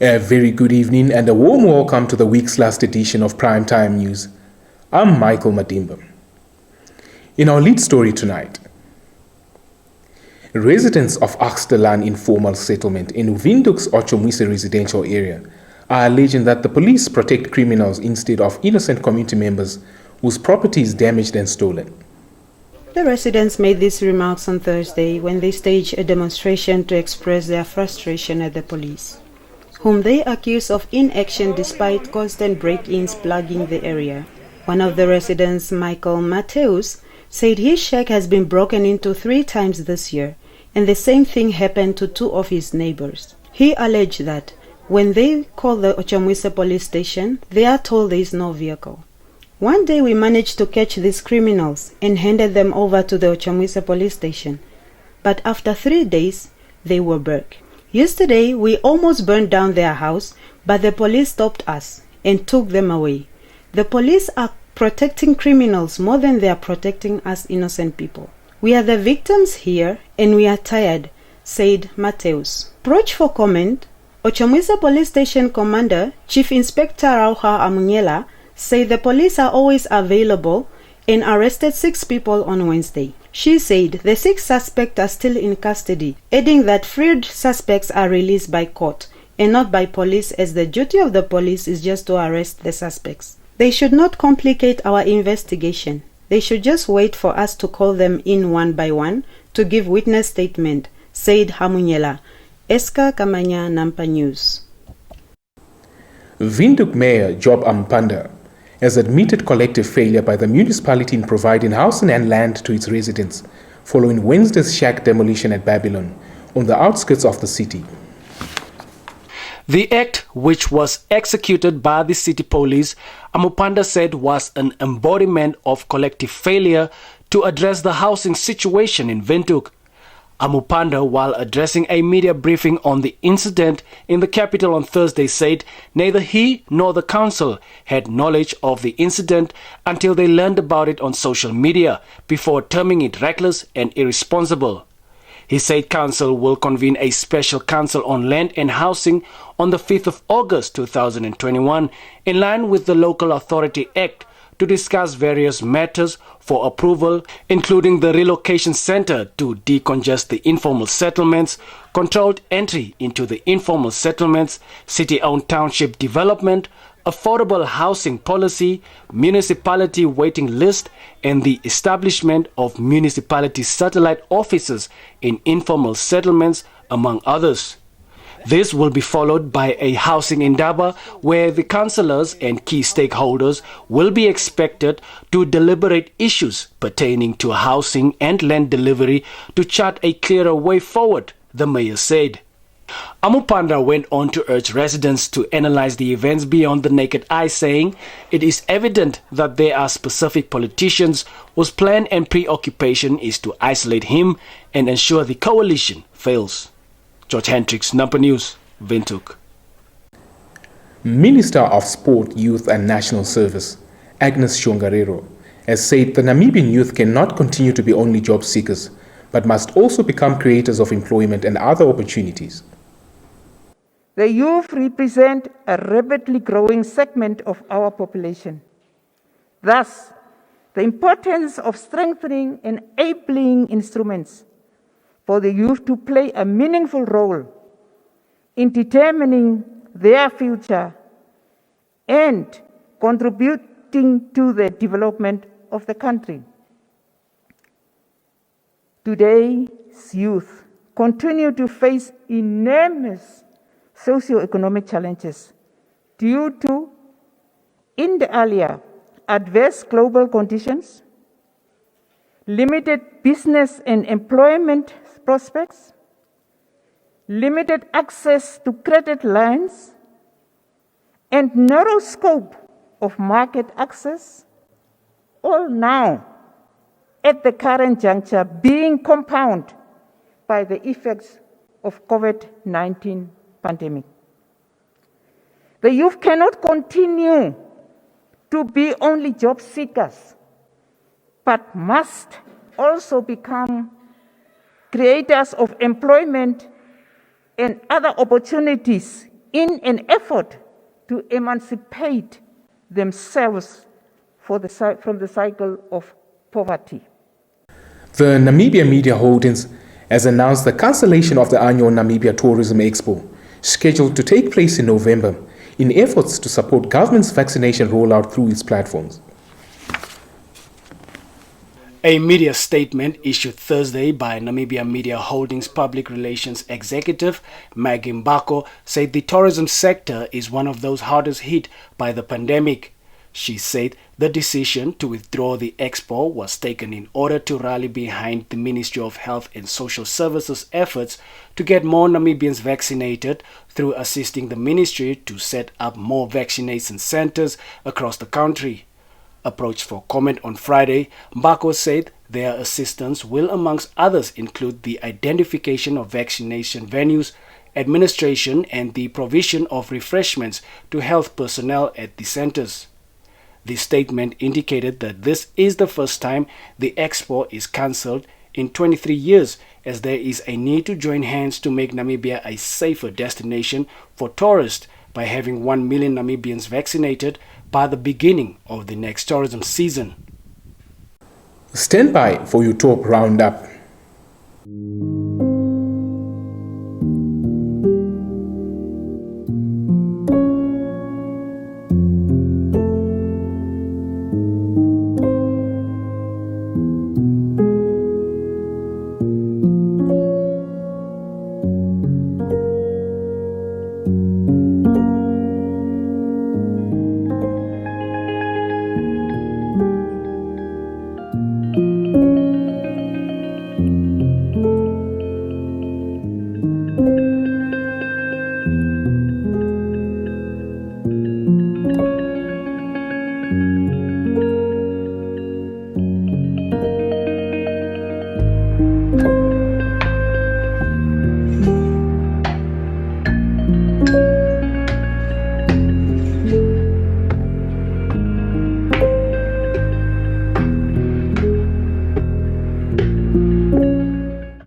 A very good evening and a warm welcome to the week's last edition of Primetime News. I'm Michael Madimba. In our lead story tonight, residents of Axtelan informal settlement in Windhoek's Ochomwise residential area are alleging that the police protect criminals instead of innocent community members whose property is damaged and stolen. The residents made these remarks on Thursday when they staged a demonstration to express their frustration at the police, whom they accuse of inaction despite constant break-ins plaguing the area. One of the residents, Michael Mateus, said his shack has been broken into 3 times this year, and the same thing happened to 2 of his neighbors. He alleged that when they call the Ochomwise police station, they are told there is no vehicle. One day we managed to catch these criminals and handed them over to the Ochomwise police station, but after 3 days, they were back. Yesterday, we almost burned down their house, but the police stopped us and took them away. The police are protecting criminals more than they are protecting us innocent people. We are the victims here and we are tired, said Mateus. Approach for comment, Ochomwise Police Station Commander, Chief Inspector Rauha Amunyela, said the police are always available and arrested 6 people on Wednesday. She said the 6 suspects are still in custody, adding that freed suspects are released by court and not by police, as the duty of the police is just to arrest the suspects. They should not complicate our investigation. They should just wait for us to call them in one by one to give witness statement, said Hamunyela. Eska Kamanya, Nampa News. Windhoek Mayor Job Amupanda has admitted collective failure by the municipality in providing housing and land to its residents following Wednesday's shack demolition at Babylon on the outskirts of the city. The act, which was executed by the city police, Amupanda said was an embodiment of collective failure to address the housing situation in Windhoek. Amupanda, while addressing a media briefing on the incident in the capital on Thursday, said neither he nor the council had knowledge of the incident until they learned about it on social media, before terming it reckless and irresponsible. He said council will convene a special council on land and housing on the 5th of August 2021, in line with the Local Authority Act, to discuss various matters for approval, including the relocation center to decongest the informal settlements, controlled entry into the informal settlements, city-owned township development, affordable housing policy, municipality waiting list, and the establishment of municipality satellite offices in informal settlements, among others. This will be followed by a housing indaba where the councillors and key stakeholders will be expected to deliberate issues pertaining to housing and land delivery to chart a clearer way forward, the mayor said. Amupanda went on to urge residents to analyze the events beyond the naked eye, saying it is evident that there are specific politicians whose plan and preoccupation is to isolate him and ensure the coalition fails. George Hendricks, Nampa News, Windhoek. Minister of Sport, Youth and National Service, Agnes Shongarero, has said the Namibian youth cannot continue to be only job seekers, but must also become creators of employment and other opportunities. The youth represent a rapidly growing segment of our population. Thus, the importance of strengthening enabling instruments for the youth to play a meaningful role in determining their future and contributing to the development of the country. Today's youth continue to face enormous socio-economic challenges due to, inter alia, adverse global conditions, limited business and employment prospects, limited access to credit lines, and narrow scope of market access, all now at the current juncture being compounded by the effects of COVID-19 pandemic. The youth cannot continue to be only job seekers, but must also become creators of employment and other opportunities in an effort to emancipate themselves from the cycle of poverty. The Namibia Media Holdings has announced the cancellation of the annual Namibia Tourism Expo, scheduled to take place in November, in efforts to support government's vaccination rollout through its platforms. A media statement issued Thursday by Namibia Media Holdings Public Relations Executive Maggie Mbako said the tourism sector is one of those hardest hit by the pandemic. She said the decision to withdraw the Expo was taken in order to rally behind the Ministry of Health and Social Services efforts to get more Namibians vaccinated through assisting the ministry to set up more vaccination centers across the country. Approached for comment on Friday, Mbako said their assistance will, amongst others, include the identification of vaccination venues, administration, and the provision of refreshments to health personnel at the centers. The statement indicated that this is the first time the Expo is cancelled in 23 years, as there is a need to join hands to make Namibia a safer destination for tourists by having 1 million Namibians vaccinated by the beginning of the next tourism season. Stand by for your top roundup.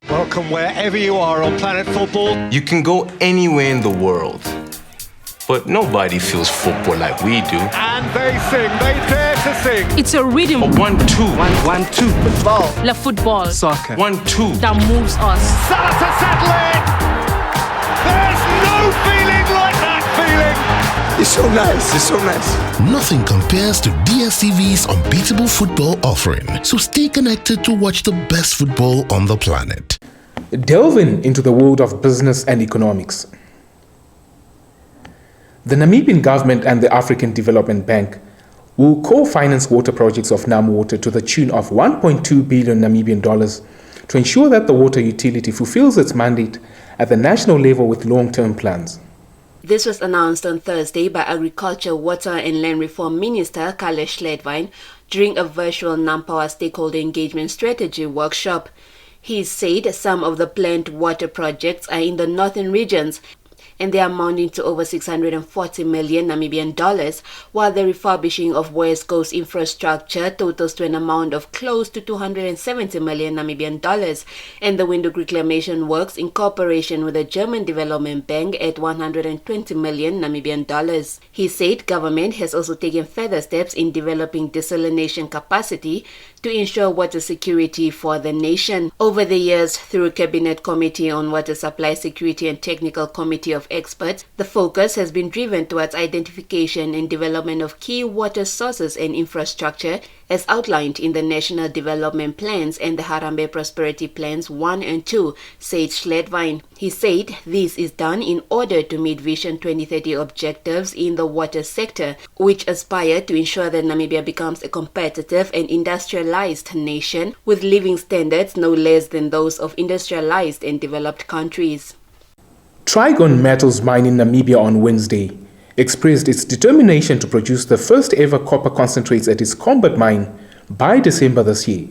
Welcome wherever you are on Planet Football. You can go anywhere in the world, but nobody feels football like we do. And they sing, they dare to sing. It's a rhythm. 1-2. 1-2. Football. La football. Soccer. 1-2. That moves us. Salah to settle in. There's no feeling like that feeling. It's so nice. It's so nice. Nothing compares to DSTV's unbeatable football offering. So stay connected to watch the best football on the planet. Delving into the world of business and economics. The Namibian government and the African Development Bank will co-finance water projects of NamWater to the tune of 1.2 billion Namibian dollars to ensure that the water utility fulfills its mandate at the national level with long-term plans. This was announced on Thursday by Agriculture, Water and Land Reform Minister Kalle Schledwijn during a virtual NamPower stakeholder engagement strategy workshop. He said some of the planned water projects are in the northern regions and they are amounting to over 640 million Namibian dollars, while the refurbishing of West Coast infrastructure totals to an amount of close to 270 million Namibian dollars, and the Windhoek reclamation works in cooperation with the German Development Bank at 120 million Namibian dollars. He said government has also taken further steps in developing desalination capacity to ensure water security for the nation. Over the years, through Cabinet Committee on Water Supply Security and Technical Committee of Experts, the focus has been driven towards identification and development of key water sources and infrastructure as outlined in the National Development Plans and the Harambee Prosperity Plans 1 and 2, said Schledwijn. He said this is done in order to meet Vision 2030 objectives in the water sector, which aspire to ensure that Namibia becomes a competitive and industrialized nation with living standards no less than those of industrialized and developed countries. Trigon Metals Mine in Namibia on Wednesday expressed its determination to produce the first ever copper concentrates at its Combat mine by December this year.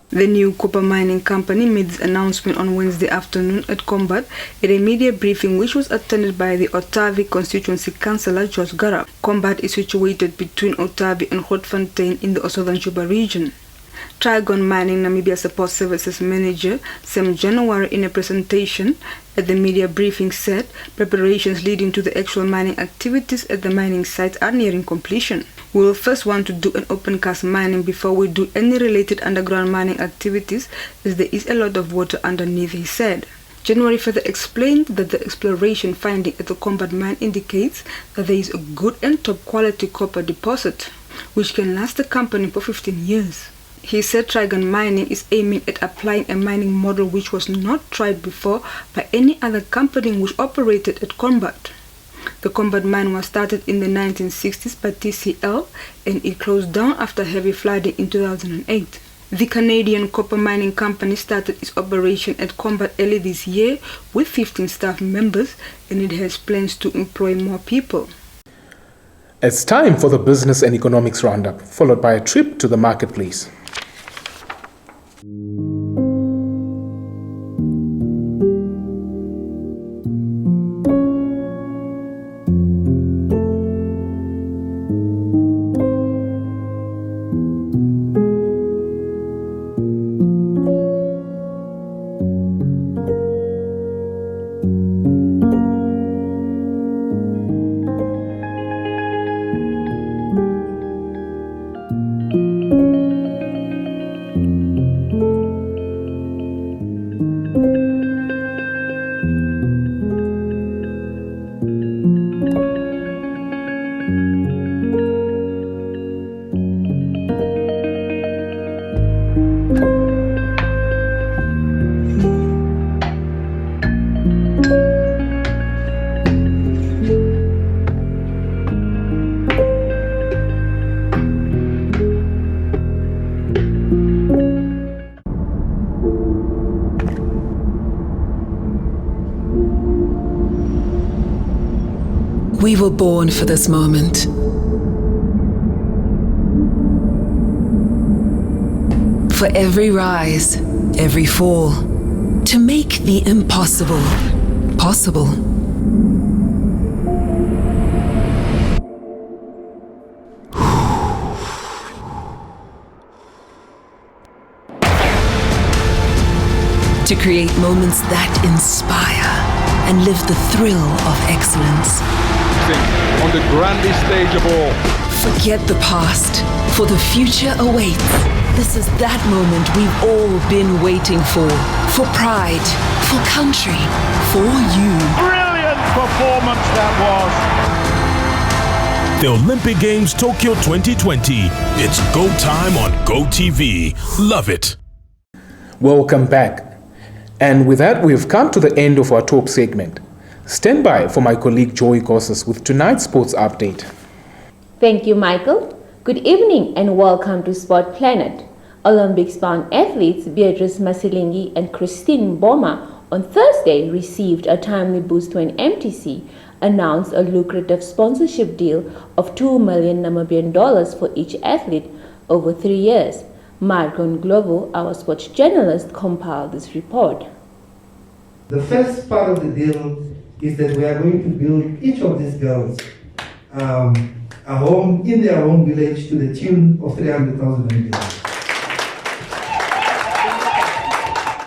The new copper mining company made this announcement on Wednesday afternoon at Combat at a media briefing which was attended by the Otavi constituency councillor George Garra. Combat is situated between Otavi and Grootfontein in the Southern Juba region. Trigon Mining Namibia Support Services Manager Sam January, in a presentation at the media briefing, said preparations leading to the actual mining activities at the mining sites are nearing completion. We will first want to do an open cast mining before we do any related underground mining activities, as there is a lot of water underneath, he said. January further explained that the exploration finding at the Combat Mine indicates that there is a good and top quality copper deposit, which can last the company for 15 years. He said Trigon Mining is aiming at applying a mining model which was not tried before by any other company which operated at Combat. The Combat Mine was started in the 1960s by TCL and it closed down after heavy flooding in 2008. The Canadian copper mining company started its operation at Combat early this year with 15 staff members, and it has plans to employ more people. It's time for the business and economics roundup, followed by a trip to the marketplace. We were born for this moment. For every rise, every fall, to make the impossible possible. To create moments that inspire and live the thrill of excellence. On the grandest stage of all. Forget the past, for the future awaits. This is that moment we've all been waiting for pride, for country, for you. Brilliant performance that was. The Olympic Games Tokyo 2020. It's go time on GoTV. Love it. Welcome back. And with that, we have come to the end of our top segment. Stand by for my colleague Joy Gosses with tonight's sports update. Thank you, Michael. Good evening and welcome to Sport Planet. Olympics-bound athletes Beatrice Masilingi and Christine Boma on Thursday received a timely boost when MTC announced a lucrative sponsorship deal of $2 million Namibian for each athlete over 3 years. Margon Glovo, our sports journalist, compiled this report. The first part of the deal is that we are going to build each of these girls a home in their home village to the tune of 300,000 Namibians.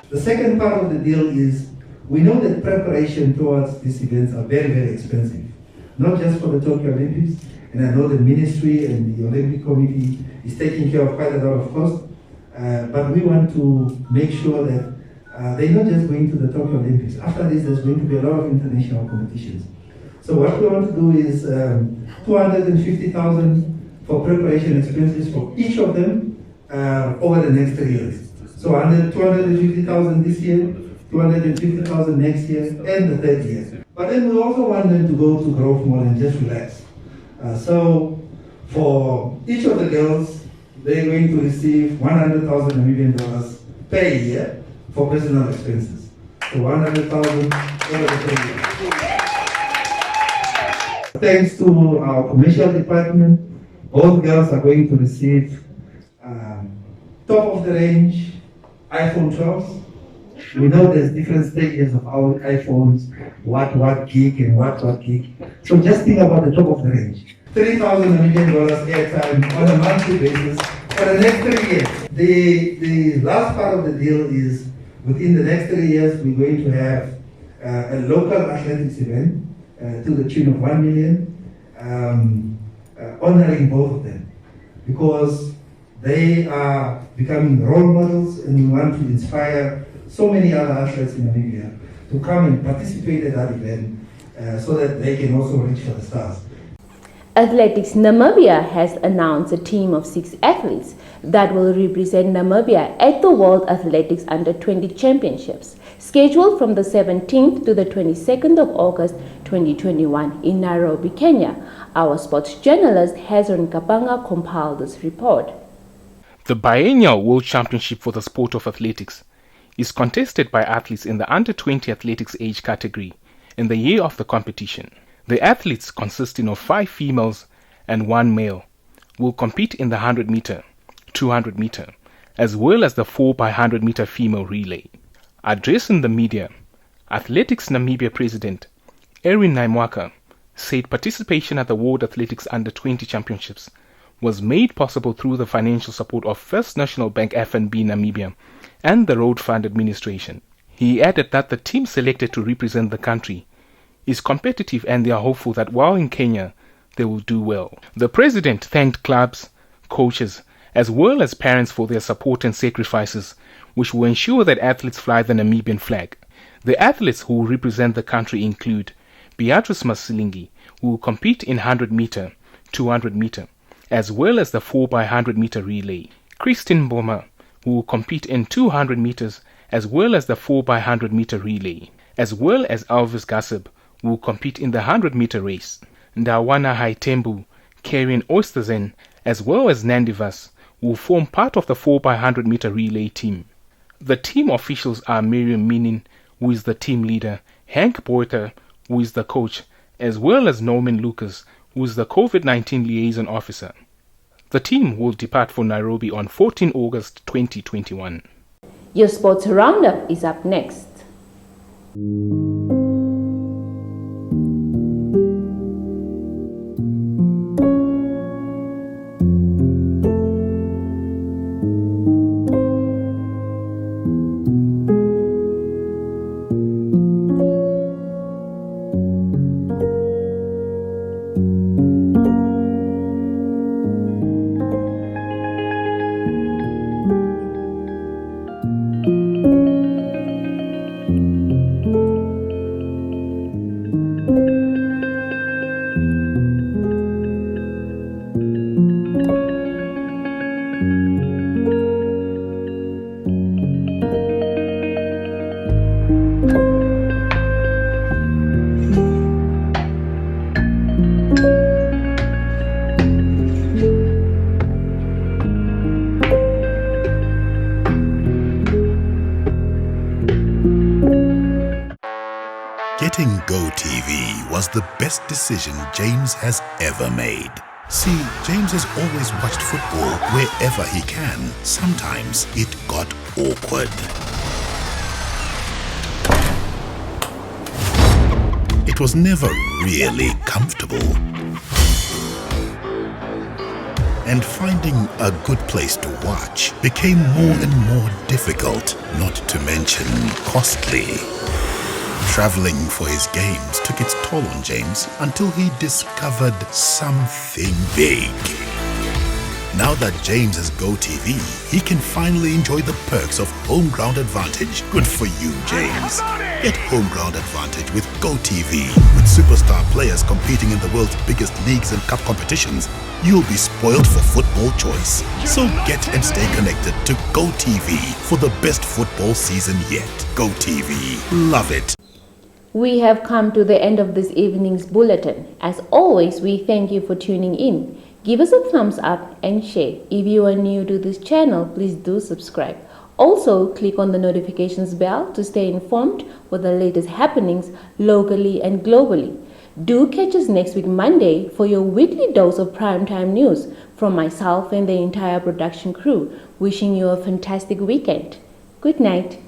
The second part of the deal is we know that preparation towards these events are very, very expensive, not just for the Tokyo Olympics, and I know the ministry and the Olympic Committee is taking care of quite a lot of cost, but we want to make sure that they're not just going to the Tokyo Olympics. After this, there's going to be a lot of international competitions. So what we want to do is 250,000 for preparation expenses for each of them over the next 3 years. So 250,000 this year, 250,000 next year, and the third year. But then we also want them to go to growth mode and just relax. So for each of the girls, they're going to receive $100,000 Namibian per year for personal expenses. So $100,000 over the 3 years. Thanks to our commercial department, both girls are going to receive top of the range iPhone 12s. We know there's different stages of our iPhones, what gig and what gig. So just think about the top of the range. $3,000 Namibian airtime on a monthly basis for the next 3 years. The last part of the deal is within the next 3 years, we're going to have a local athletics event to the tune of 1 million, honoring both of them, because they are becoming role models, and we want to inspire so many other athletes in Namibia to come and participate at that event so that they can also reach for the stars. Athletics Namibia has announced a team of 6 athletes that will represent Namibia at the World Athletics Under-20 Championships, scheduled from the 17th to the 22nd of August 2021 in Nairobi, Kenya. Our sports journalist Hezron Kapanga compiled this report. The biennial World Championship for the sport of athletics is contested by athletes in the under-20 athletics age category in the year of the competition. The athletes, consisting of 5 females and 1 male, will compete in the 100 meter, 200 meter, as well as the 4x100 meter female relay. Addressing the media, Athletics Namibia President Erwin Naimwaka said participation at the World Athletics Under-20 Championships was made possible through the financial support of First National Bank FNB Namibia and the Road Fund Administration. He added that the team selected to represent the country is competitive and they are hopeful that while in Kenya, they will do well. The president thanked clubs, coaches, as well as parents for their support and sacrifices, which will ensure that athletes fly the Namibian flag. The athletes who will represent the country include Beatrice Masilingi, who will compete in 100 meter, 200 meter, as well as the 4x100 meter relay. Christine Boma, who will compete in 200 meters, as well as the 4x100 meter relay, as well as Elvis Gassib, who will compete in the 100 meter race. Ndawana Haitembu, Karen Oysterzen, as well as Nandivas, will form part of the 4x100 meter relay team. The team officials are Miriam Minin, who is the team leader, Hank Boyter, who is the coach, as well as Norman Lucas, who is the COVID-19 liaison officer. The team will depart for Nairobi on 14 August 2021. Your sports roundup is up next. Getting GoTV was the best decision James has ever made. See, James has always watched football wherever he can. Sometimes it got awkward. It was never really comfortable. And finding a good place to watch became more and more difficult, not to mention costly. Traveling for his games took its toll on James until he discovered something big. Now that James has GoTV, he can finally enjoy the perks of home ground advantage. Good for you, James. Get home ground advantage with GoTV. With superstar players competing in the world's biggest leagues and cup competitions, you'll be spoiled for football choice. So get and stay connected to GoTV for the best football season yet. GoTV. Love it. We have come to the end of this evening's bulletin. As always, we thank you for tuning in. Give us a thumbs up and share. If you are new to this channel, please do subscribe. Also, click on the notifications bell to stay informed with the latest happenings locally and globally. Do catch us next week Monday for your weekly dose of primetime news from myself and the entire production crew. Wishing you a fantastic weekend. Good night.